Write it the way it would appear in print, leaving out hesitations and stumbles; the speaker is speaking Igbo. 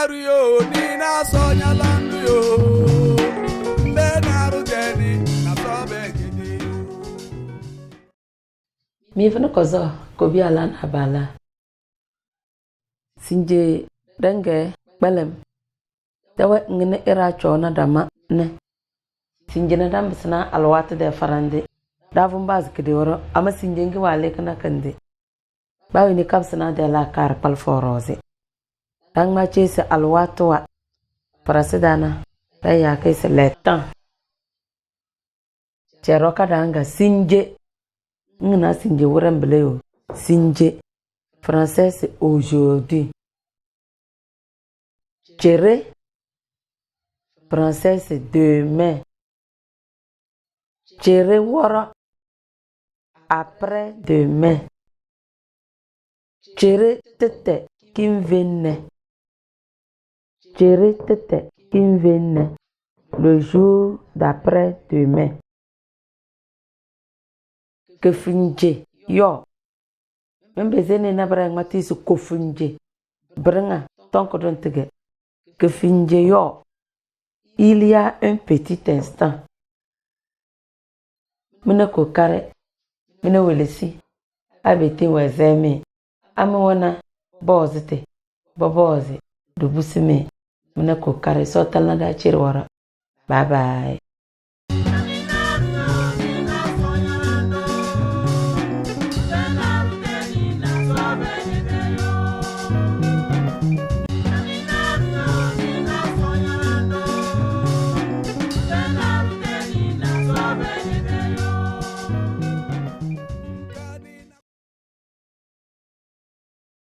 Rio, Nina Sonia Landio, Benaru Jenny, Nasobekini. Mi fana kozo ko bi ala na bala. Sinje denge belem. Tawa ngene ira chona dama ne. Sinje na dam bisna alwata de farande. Davun baz kidi woro ama sinje ngi wale kana kande. Bawi ni kapsna de la kar pal foroze. Dang ma chese alwata wa prasidana da ya kai se letan. Cheroka danga sinje ngna sinje wuran bleu sinje français c'est aujourd'hui. Chere français c'est demain. Chere wora après demain. Chere tete kinvenne. Chere tete kinvenne. Le jour d'après demain. Que finje yo. Membe zene na brang matisu ko finje. Brenga tonko don tege. Que finje yo. Il y a un petit instant. Mine ko kare. Mine welesi. Abete wazeme. Ame wana bozite. Bobozi. Dubusime. Mine ko kare. Sotal na da chirwara. Bye bye.